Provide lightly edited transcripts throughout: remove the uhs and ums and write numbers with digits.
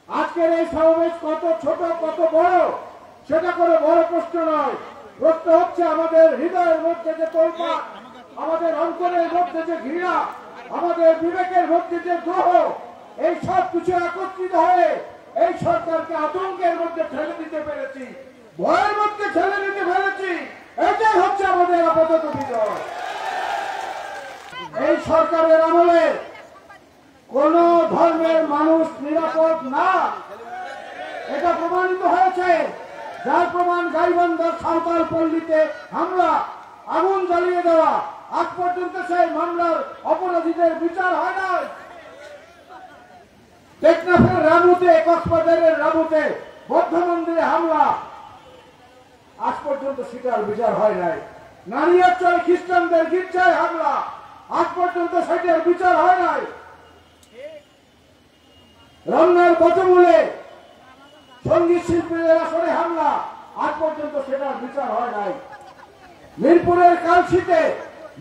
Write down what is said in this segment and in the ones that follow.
আজকের এই সমাবেশ কত ছোট কত বড় সেটা কোনো বড় প্রশ্ন নয়। প্রশ্ন হচ্ছে আমাদের হৃদয়ের মধ্যে যে তোলপাড়, আমাদের অন্তরের মধ্যে যে ঘৃণা, আমাদের বিবেকের মধ্যে যে দ্রোহ, এই সব কিছু একত্রিত হয়ে এই সরকারকে আতঙ্কের মধ্যে ঠেলে দিতে পেরেছি, ভয়ের মধ্যে ঠেলে দিতে পেরেছি। এটাই হচ্ছে আমাদের আপাতত বিজয়। এই সরকারের আমলে কোন ধর্মের মানুষ নিরাপদ না, এটা প্রমাণিত হয়েছে। যার প্রমাণ গাইবান্ধার সাঁওতাল পল্লীতে হামলা, আগুন জ্বালিয়ে দেওয়া, আজ পর্যন্ত সেই মামলার অপরাধীদের বিচার হয় নাই। টেকনাফের রামুতে, কক্সবাজারের রামুতে বৌদ্ধ মন্দিরে হামলা, আজ পর্যন্ত সেটার বিচার হয় নাই। নারিয়ারচরে খ্রিস্টানদের গির্জায় হামলা, আজ পর্যন্ত সেটার বিচার হয় নাই। রমনার বটমূলে সঙ্গীত শিল্পীদের আসরে হামলা, আজ পর্যন্ত সেটার বিচার হয় নাই। মিরপুরের কালশিতে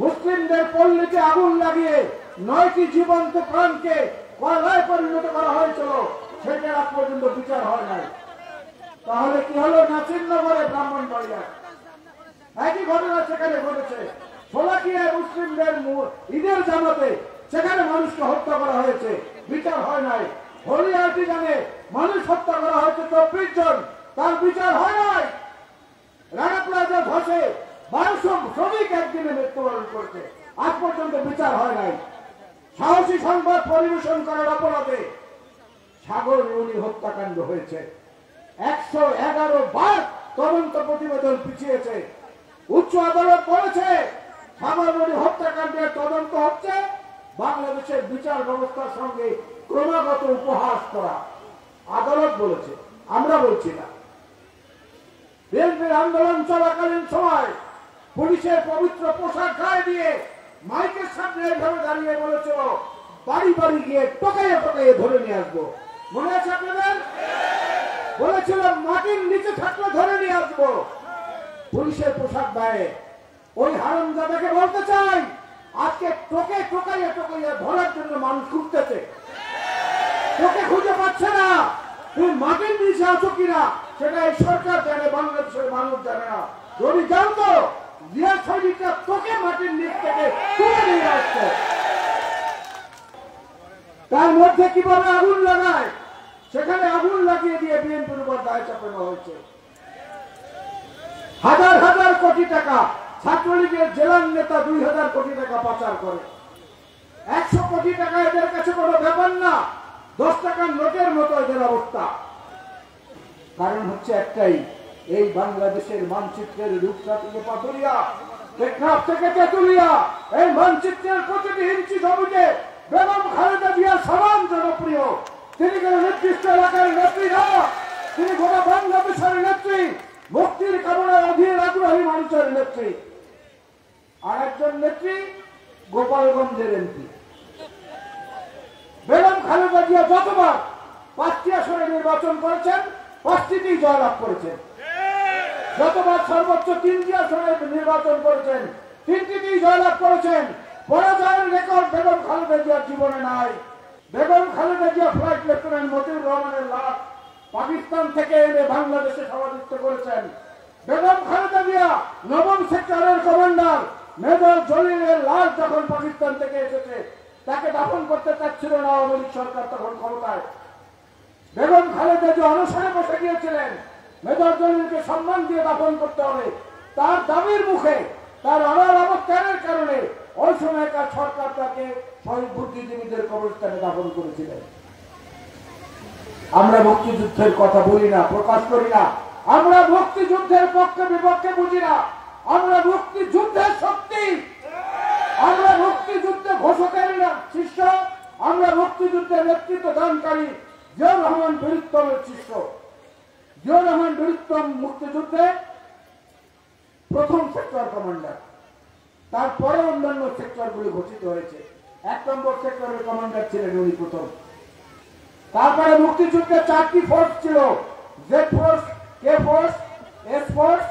মুসলিমদের পল্লীতে আগুন লাগিয়ে 9টি জীবন্ত প্রাণকে কয়লায় পরিণত করা হয়েছিল, সেটার আজ পর্যন্ত বিচার হয় নাই। তাহলে কি হলো? নাসিরনগরে, ব্রাহ্মণবাড়িয়া একই ঘটনা সেখানে ঘটেছে। শোলাকিয়ায় মুসলিমদের ঈদের জামাতে সেখানে মানুষকে হত্যা করা হয়েছে, বিচার হয় নাই। হলিয়াটি জানে মানুষ হত্যা করা হয়েছে 24 জন, তার বিচার হয় নাই। রানা প্লাজা ধসে 1200 শ্রমিক একদিনে মৃত্যুবরণ করেছে, আজ পর্যন্ত বিচার হয় নাই। সাহসী সংবাদ পরিবেশন করার অপরাধে সাগররুনি হত্যাকাণ্ড হয়েছে, 111 বার তদন্ত প্রতিবেদন পিছিয়েছে। উচ্চ আদালত বলেছে সাগররুনি হত্যাকাণ্ডের তদন্ত হচ্ছে, বাংলাদেশের বিচার ব্যবস্থার সঙ্গে ক্রমাগত উপহাস করা। আদালত বলেছে, আমরা বলছি না। বিএনপির আন্দোলন চলাকালীন সময় পুলিশের পবিত্র পোশাক গায়ে দিয়ে মাইকের সামনে এইভাবে দাঁড়িয়ে বলেছিল বাড়ি বাড়ি গিয়ে টোকাইয়ে টোকাইয়ে ধরে নিয়ে আসবো। মনে আছে আপনাদের? বলেছিল মাটির নিচে থাকলে ধরে নিয়ে আসবো। পুলিশের পোশাক গায়ে ওই হারামজাদাকে বলতে চাই, আজকে টোকে টোকাইয়ে টোকাইয়ে ধরার জন্য মানুষ খুঁজতেছে, তোকে খুঁজে পাচ্ছে না। তুই মাটির নিচে আছো কিনা সেটা এই সরকার জানে, বাংলাদেশের মানুষ জানে না। যদি জানতো জিয়া শরীরটা তোকে মাটির নিচ থেকে তুলে নিয়ে আসতো। তার মধ্যে কিভাবে আগুন লাগায়, সেখানে আগুন লাগিয়ে দিয়ে বিএনপির উপর দায় চাপানো হয়েছে। হাজার হাজার কোটি টাকা ছাত্রলীগের জেলার নেতা 2000 কোটি টাকা পাচার করে। 100 কোটি টাকা এদের কাছে কোনো ব্যাপার না, 10 টাকার নোটের মতো এদের অবস্থা। কারণ হচ্ছে একটাই, এই বাংলাদেশের মানচিত্রের রূপসা থেকে পাথুরিয়া, টেকনাফ থেকে তেতুলিয়া, এই মানচিত্রের প্রতিটি ইঞ্চি জমিতে বেগম খালেদা জিয়া সমান জনপ্রিয়। তিনি কোন নির্দিষ্ট এলাকার নেত্রী না, তিনি গোটা বাংলাদেশের নেত্রী, মুক্তির কামনায় অধীর আগ্রহী মানুষের নেত্রী। আর একজন নেত্রী গোপালগঞ্জের এমপি। বেগম খালেদা জিয়া যতবার 5টি আসনে নির্বাচন করেছেন, 5টিতেই জয়লাভ করেছেন। যতবার সর্বোচ্চ 3টি আসনে নির্বাচন করেছেন, 3টিতেই জয়লাভ করেছেন। পরাজয়ের রেকর্ড বেগম খালেদা জিয়ার জীবনে নাই। বেগম খালেদা জিয়া ফ্লাইট লেফটেন্যান্ট মতিউর রহমানের লাশ পাকিস্তান থেকে এনে বাংলাদেশে সমাধিস্থ করেছেন। বেগম খালেদা জিয়া 9ম সেক্টরের কমান্ডার মেজর জলিলের লাশ যখন পাকিস্তান থেকে এসেছে, তাকে দাফন করতে চাচ্ছিল না আওয়ামী লীগ সরকার তখন ক্ষমতায়। বেগম খালেদা জিয়া অনশনে বসে গিয়েছিলেন, মেজর জলিলকে সম্মান দিয়ে দাফন করতে হবে। তার দাবির মুখে, তার অনার অবস্থানের কারণে ওই সময়কার সরকার তাকে শহীদ বুদ্ধিজীবীদের কবরস্থানে দাফন করেছিলেন। আমরা মুক্তিযুদ্ধের কথা বলি না, প্রকাশ করি না। আমরা মুক্তিযুদ্ধের পক্ষে বিপক্ষে বুঝি না। আমরা মুক্তিযুদ্ধের শক্তি, আমরা মুক্তিযুদ্ধে ঘোষকারী শিষ্য, আমরা মুক্তিযুদ্ধের নেতৃত্ব দানকারী জিয়াউর রহমান বীরুত্তমের শিষ্য। জিয়াউর রহমান বীরুত্তম মুক্তিযুদ্ধে 1ম সেক্টর কমান্ডার, তারপরে অন্যান্য সেক্টরগুলি ঘোষিত হয়েছে। 1 নম্বর সেক্টরের কমান্ডার ছিলেন উনি প্রথম। তারপরে মুক্তিযুদ্ধে 4টি ফোর্স ছিল, Z force, K force, S force,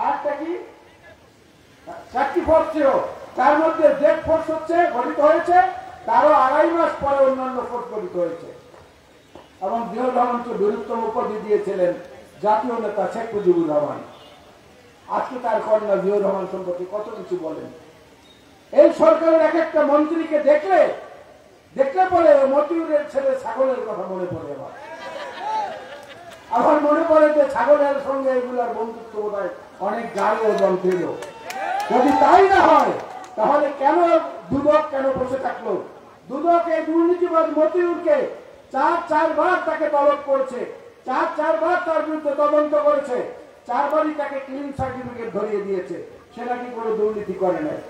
আর কি 4টি ফোর্স ছিল। তার মধ্যে জেড ফোর্স হচ্ছে গঠিত হয়েছে, তারও 2.5 মাস পরে অন্যান্য ফোর্স গঠিত হয়েছে। এবং জিয়াউর রহমানকে বীরত্তম উপাধি দিয়েছিলেন জাতীয় নেতা শেখ মুজিবুর রহমান। আজকে তার কন্যা জিয়াউর রহমান সম্পর্কে কত কিছু বলেন। এই সরকারের এক একটা মন্ত্রীকে দেখলে পরে মতিউরের ছেলে ছাগলের কথা মনে পড়ে। আমার মনে পড়ে যে ছাগলের সঙ্গে এগুলার বন্ধুত্ব বোধহয় অনেক গাঢ় ওজন ছিল। যদি তাই না হয় তাহলে কেন দুদক কেন বসে থাকলো? দুদক এই দুর্নীতিবাদ মতিউরকে চারবার তাকে তলব করেছে, চারবার তার বিরুদ্ধে তদন্ত করেছে, চারবারই তাকে ক্লিন সার্টিফিকেট ধরিয়ে দিয়েছে। সে নাকি কোনো দুর্নীতি করে নাই।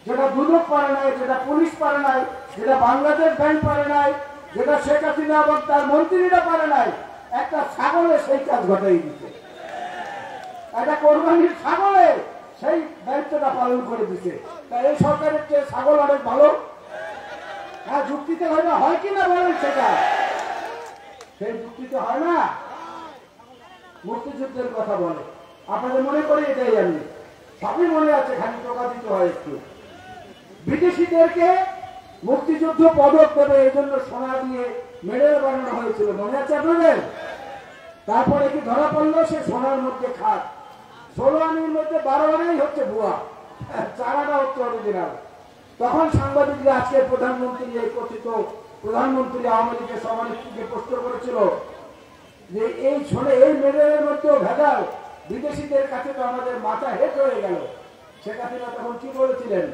যেটা দুদক পারে নাই, যেটা পুলিশ পারে নাই, যেটা বাংলাদেশ ব্যাংক পারে নাই, যেটা শেখ হাসিনা এবং তার মন্ত্রীরা পারে নাই, একটা ছাগলে সেই কাজ ঘটাই দিচ্ছে। একটা কোরবানির ছাগলে সেই দায়িত্বটা পালন করে দিচ্ছে। তা এই সরকারের চেয়ে ছাগল অনেক ভালো। হ্যাঁ, যুক্তিতে হয় কিনা বলেন সেটা? সেই যুক্তিতে হয় না। মুক্তিযুদ্ধের কথা বলে, আপনাদের মনে করি এটাই আমি সবই মনে আছে, খালি টোকা দিতে হয় একটু। বিদেশিদেরকে মুক্তিযুদ্ধ পদক দেবে এই জন্য সোনা দিয়ে মেডেল বানানো হয়েছিল, মনে আছে আপনাদের? তারপরে কি ধরা পড়লো? সে সোনার মধ্যে খাত, 16 আনির মধ্যে 12 আনাই হচ্ছে ভুয়া, 4 আনা হচ্ছে অরিজিনাল। তখন সাংবাদিকরা আজকে প্রধানমন্ত্রী, এই কথিত প্রধানমন্ত্রী আওয়ামী লীগের সভানেত্রীকে প্রশ্ন করেছিল যে এই মেডেলের মধ্যেও ভেজাল, বিদেশিদের কাছে তো আমাদের মাথা হেট হয়ে গেল। শেখ হাসিনা তখন কি বলেছিলেন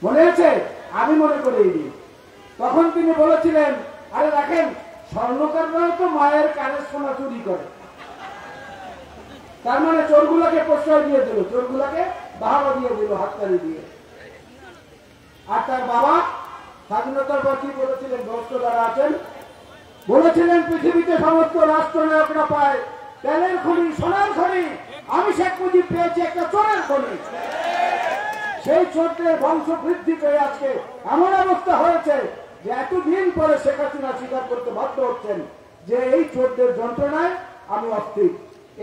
মনে আছে? আমি মনে করি তখন তিনি বলেছিলেন, আরে রাখেন, স্বর্ণকাররাও তো মায়ের কানের সোনা চুরি করে। তার মানে চোরগুলাকে প্রশ্রয় দিয়ে দিল, চোরগুলাকে বাহাবা দিয়ে দিল হাততালি দিয়ে। আর তার বাবা স্বাধীনতার পর কি বলেছিলেন? দোস্ত যারা আছেন বলেছিলেন, পৃথিবীতে সমস্ত রাষ্ট্রনায়করা পায় তেলের খনি, সোনার খনি, আমি শেখ মুজিব পেয়েছি একটা চোরের খনি। সেই চোরদের বংশ বৃদ্ধি পেয়ে আজকে এমন অবস্থা হয়েছে যে এতদিন পরে শেখ হাসিনা স্বীকার করতে বাধ্য হচ্ছেন যে এই চোরদের যন্ত্রণায় আমি অস্থির।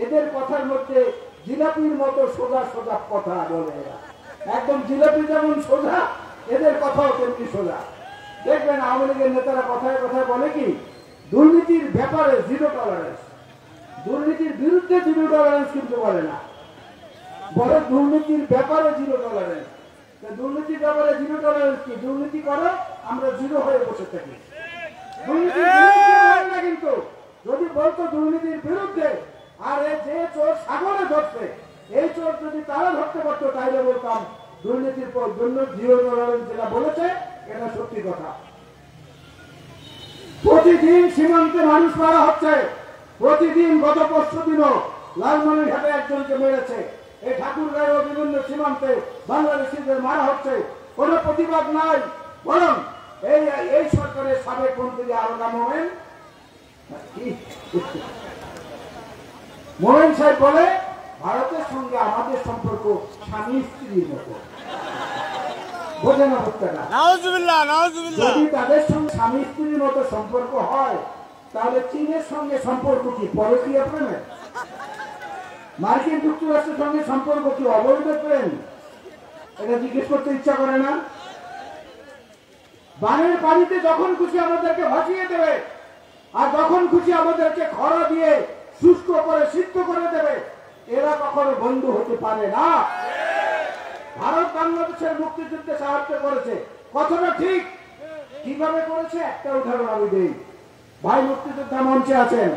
এদের কথার মধ্যে জিলাপির মতো সোজা সোজা কথা বলে এরা, একদম জিলাপি যেমন সোজা, এদের কথাও তেমনি সোজা। দেখবেন আওয়ামী লীগের নেতারা কথায় কথায় বলে কি, দুর্নীতির ব্যাপারে জিরো টলারেন্স, দুর্নীতির বিরুদ্ধে জিরো টলারেন্স কিন্তু বলে না, বলে দুর্নীতির ব্যাপারে জিরো টলারেন্স। দুর্নীতির ব্যাপারে জিরো টলারেন্স কি? দুর্নীতি করো, আমরা জিরো হয়ে বসে থাকি। দুর্নীতির বিরুদ্ধে বলে না, কিন্তু যদি বলতো দুর্নীতির বিরুদ্ধে, আর যে চোর সাগরে ধরছে, এই চোর যদি তারা ধরতে পারতো তাইলে বলতাম দুর্নীতির পর জিরো টলারেন্স যেটা বলেছে এটা সত্যি কথা। প্রতিদিন সীমান্তে মানুষ মারা হচ্ছে, প্রতিদিন। গত 5 দিনও লালমনিরহাটে একজনকে মেরেছে। এই ঠাকুরগাঁও বিভিন্ন সীমান্তে বাংলাদেশিদের মারা হচ্ছে, কোন প্রতিবাদ নাই। বরং এই সরকারের সাবেক মন্ত্রী আরোগা মোমেন সাহেব বলে, ভারতের সঙ্গে আমাদের সম্পর্ক স্বামী স্ত্রীর মতো। বোঝেন অবস্থাটা? যদি তাদের সঙ্গে স্বামী স্ত্রীর মতো সম্পর্ক হয়, তাহলে চীনের সঙ্গে সম্পর্ক কি পরকীয়া প্রেমের? মার্কিন যুক্তরাষ্ট্রের সঙ্গে সম্পর্ক কি অবৈধ প্রেম? এটা জিজ্ঞেস করতে ইচ্ছা করে না? বানের পানিতে যখন খুশি আমাদেরকে ভাসিয়ে দেবে, আর যখন খুশি আমাদেরকে খরা দিয়ে শুষ্ক করে সিদ্ধ করে দেবে, এরা কখনো বন্ধু হতে পারে না। ভারত বাংলাদেশের মুক্তিযুদ্ধে সাহায্য করেছে, কথাটা ঠিক। কিভাবে করেছে একটা উদাহরণ আমি দিই। ভাই মুক্তিযোদ্ধা মঞ্চে আছেন,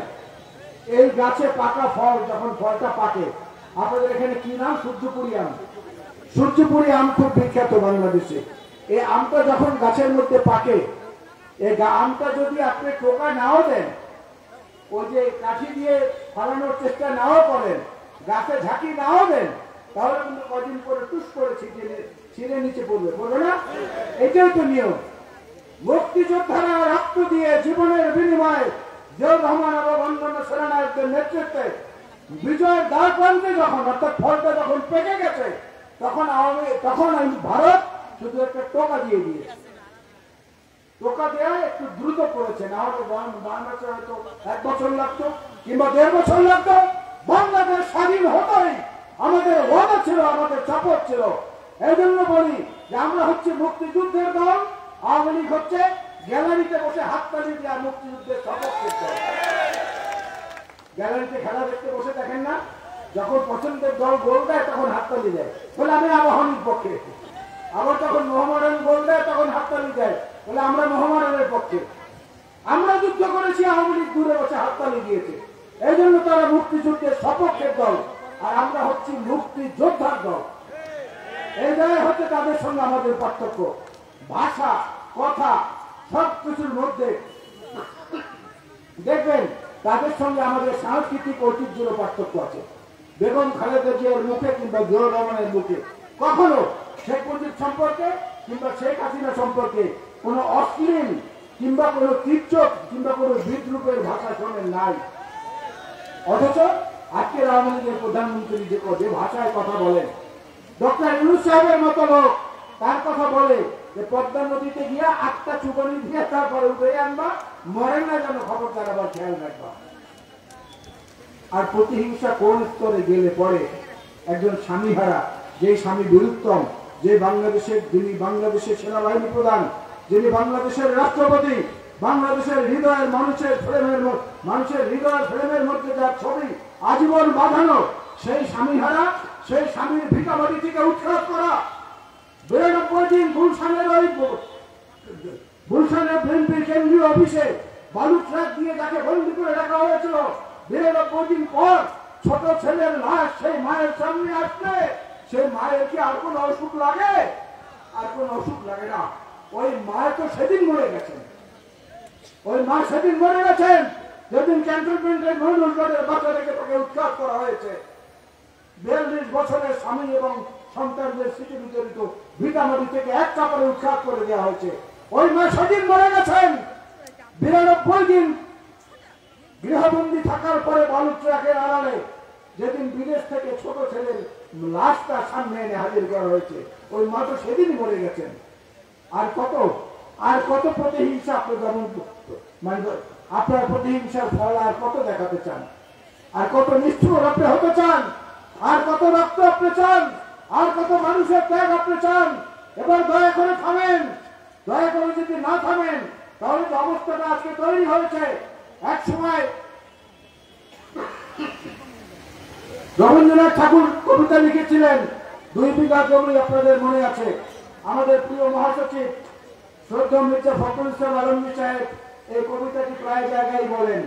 এই গাছে পাকা ফল, যখন ফলটা পাকে, আপনাদের এখানে কি নাম? সূর্যপুরি আম। সূর্যপুরি আম খুব বিখ্যাত বাংলাদেশে। এই আমটা যখন গাছের মধ্যে পাকে, এই আমটা যদি আপনি টোকা নাও দেন, ওই যে কাঠি দিয়ে ফালানোর চেষ্টা নাও করেন, গাছে ঝাঁকি নাও দেন, তাহলে কিন্তু কদিন পরে টুস করে ছিঁড়ে নিচে পড়বে, বলবে না? এটাই তো নিয়ম। মুক্তিযোদ্ধারা রক্ত দিয়ে জীবনের বিনিময়ে জিয়াউর রহমান এবং অন্যান্য সেনানায়কদের নেতৃত্বে বিজয়ের দ্বার প্রান্তে যখন, অর্থাৎ ফলটা যখন পেকে গেছে, তখন ভারত শুধু একটা টোকা দিয়ে দিয়েছে। টোকা দেওয়া একটু দ্রুত পড়েছে, না হলে বাংলাদেশে হয়তো 1 বছর লাগতো কিংবা 1.5 বছর লাগতো। বাংলাদেশ স্বাধীন হতোই আমাদের ওয়াদা ছিল, আমাদের শপথ ছিল। এই জন্য বলি যে আমরা হচ্ছে মুক্তিযুদ্ধের দল, আওয়ামী লীগ হচ্ছে গ্যালারিতে বসে হাততালি দেওয়া মুক্তিযুদ্ধের সপক্ষে। গ্যালারিতে খেলা দেখতে বসে দেখেন না, যখন পছন্দের দল গোল দেয় তখন হাততালি দেয়, বলে আমি আবাহনীর পক্ষে। আবার যখন মোহামেডান গোল দেয় তখন হাততালি দেয়, বলে আমরা মোহামেডানের পক্ষে। আমরা যুদ্ধ করেছি, আওয়ামী লীগ দূরে বসে হাততালি দিয়েছে। এই জন্য তারা মুক্তিযুদ্ধের সপক্ষের দল, আর আমরা হচ্ছি মুক্তি যোদ্ধার দল। এই জায়গায় হচ্ছে তাদের সঙ্গে আমাদের পার্থক্য। ভাষা, কথা, সবকিছুর মধ্যে দেখবেন তাদের সঙ্গে আমাদের সাংস্কৃতিক ঐতিহ্যের পার্থক্য আছে। বেগম খালেদা জিয়ার মুখে কিংবা জিয়াউর রহমানের মুখে কখনো শেখ মুজিব সম্পর্কে কিংবা শেখ হাসিনা সম্পর্কে কোনো অশ্লীল কিংবা কোনো কীর্তক কিংবা কোনো বিদ্রুপের ভাষা শোনেন নাই। অথচ আজকের আওয়ামী লীগের প্রধানমন্ত্রী যে ভাষায় কথা বলেন, ডক্টর ইউনূস সাহেবের মতো লোক তার কথা বলে যে পদ্মা নদীতে গিয়া 8টা চুবনি দিয়ে তারপরে উঠে আনবা, মরে না যেন খবরদার, আবার খেয়াল রাখবা। আর প্রতিহিংসা কোন স্তরে গেলে পরে একজন স্বামীহারা, যে স্বামী বীরুত্তম, যে যিনি বাংলাদেশের সেনাবাহিনী প্রধান, যিনি বাংলাদেশের রাষ্ট্রপতি, বাংলাদেশের হৃদয়ের মানুষের ফ্রেমের মধ্যে যার ছবি আজীবন বাঁধানো, সেই স্বামীহারা, সেই স্বামীর ভিটাবাড়ি থেকে উৎখাত করা, 92 দিন গুলশানের বিএনপির কেন্দ্রীয় অফিসে বালু ট্রাক দিয়ে যাকে বন্দি করে রাখা হয়েছিল, 92 দিন পর ছোট ছেলের লাশ সেই মায়ের সামনে আসলে সেই মায়ের কি আর কোন অসুখ লাগে? আর কোন অসুখ লাগে না। ওই মায়ের তো সেদিন মরে গেছেন, ওই মা সেদিন মরে গেছেন যেদিন ক্যান্টনমেন্টের মহিনুলগড়ের বাচ্চা থেকে তাকে উৎখাত করা হয়েছে। 42 বছরের স্বামী এবং সন্তানদের স্মৃতি বিচরিত ভিটামাটি থেকে এক চাপড়ে উৎখাত করে দেওয়া হয়েছে। ওই মা সেদিন মরে গেছেন। 92 দিন গৃহবন্দী থাকার পরে বালু ট্রাকের আড়ালে যেদিন বিদেশ থেকে ছোট ছেলের লাশটা সামনে এনে হাজির করা হয়েছে, ওই মা তো সেদিনই মরে গেছেন। আর কত প্রতিহিংসা আপনি আপনার প্রতিহিংসার ফল আর কত দেখাতে চান? আর কত নিষ্ঠুর আপনি হতে চান? আর কত রক্ত আপনি চান? আর কত মানুষের ত্যাগ আপনি চান? এবার দয়া করে থামেন। দয়া করে যদি না থামেন তাহলে যে অবস্থাটা আজকে তৈরি হয়েছে, এক সময় রবীন্দ্রনাথ ঠাকুর কবিতা লিখেছিলেন 2 বিঘা জমি, আপনাদের মনে আছে। আমাদের প্রিয় মহাসচিব শ্রদ্ধা মির্জা ফখরুল ইসলাম আলমগীর সাহেব এই কবিতাটি প্রায় জায়গায় বলেন,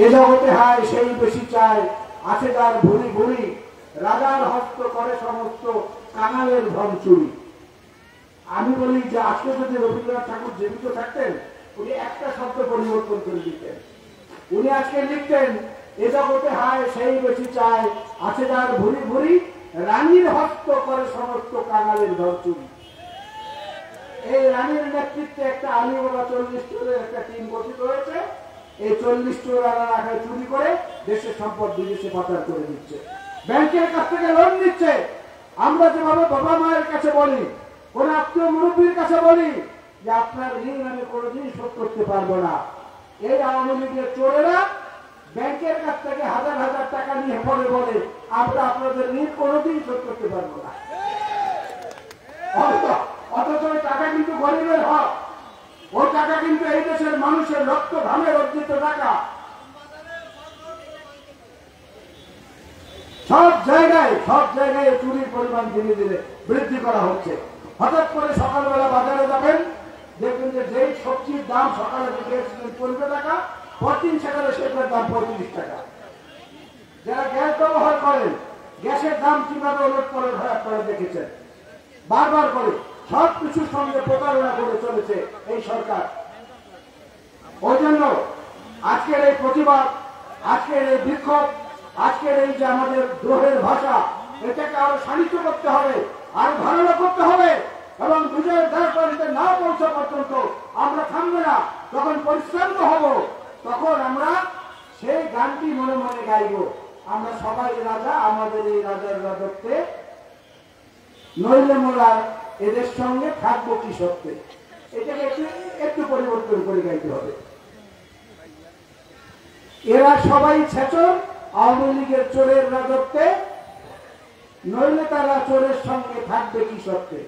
এ জগতে হায় সেই বেশি চায়, আছে যার ভুরি ভুরি, রাজার হস্ত করে সমস্ত কাঙালের ধন চুরি। আমি বলি যে আজকে যদি রবীন্দ্রনাথ ঠাকুর জীবিত থাকতেন, উনি একটা শব্দ পরিবর্তন করে দিতেন। উনি আজকে লিখতেন, এ জগতে হায় সেই বেশি চায়, আছে যার ভুরি ভুরি, রানীর হস্ত করে সমস্ত কাঙালের ধন চুরি। এই রানীর নেতৃত্বে একটা আলিওয়ালা 40 চোরের একটা টিম গঠিত হয়েছে। এই 40 চোর রাখায় চুরি করে দেশের সম্পদ বিদেশে পাচার করে দিচ্ছে, ব্যাংকের কাছ থেকে লোন নিচ্ছে। আমরা যেভাবে বাবা মায়ের কাছে বলি, কোন আত্মীয় মুরব্বীর কাছে বলি যে আপনার ঋণ আমি কোনোদিন শোধ করতে পারবো না, এই আওয়ামী লীগের চোরেরা ব্যাংকের কাছ থেকে হাজার হাজার টাকা নিয়ে পরে বলে আমরা আপনাদের ঋণ কোনোদিন শোধ করতে পারবো না। অথচ ওই টাকা কিন্তু গরিবের হক, ওই টাকা কিন্তু এই দেশের মানুষের রক্ত ঘামের অর্জিত টাকা। সব জায়গায় চুরির পরিমাণ ধীরে ধীরে বৃদ্ধি করা হচ্ছে। হঠাৎ করে সকালবেলা বাজারে যাবেন, দেখবেন যে যেই সবজির দাম সকালে থেকে 15 টাকা, পরদিন সেখানে সেটার দাম 35 টাকা। যারা গ্যাস ব্যবহার করেন, গ্যাসের দাম কিভাবে ওলট করে ভাড়া করে দেখেছেন, বারবার করে সবকিছুর সঙ্গে প্রতারণা করে চলেছে এই সরকার। ওই জন্য আজকের এই প্রতিবাদ, আজকের এই বিক্ষোভ, আজকের এই যে আমাদের দ্রোহের ভাষা, এটাকে আরো শানিত করতে হবে, আরো ধারণা করতে হবে এবং বিজয়ের দ্বারপ্রান্তে না পৌঁছা পর্যন্ত আমরা থামবো না। যখন পরিশ্রান্ত হব তখন আমরা সেই গানটি মনে মনে গাইব, আমরা সবাই রাজা, আমাদের এই রাজার রাজত্বে, নইলে মোরা এদের সঙ্গে থাকবো কি সত্যি। এটাকে একটু পরিবর্তন করে গাইতে হবে। এরা সবাই ছেচর, আওয়ামী লীগের চোরের রাজত্বে, নইলে তারা চোরের সঙ্গে থাকবে কি সত্যি।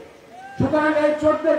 সুতরাং এই চোরদের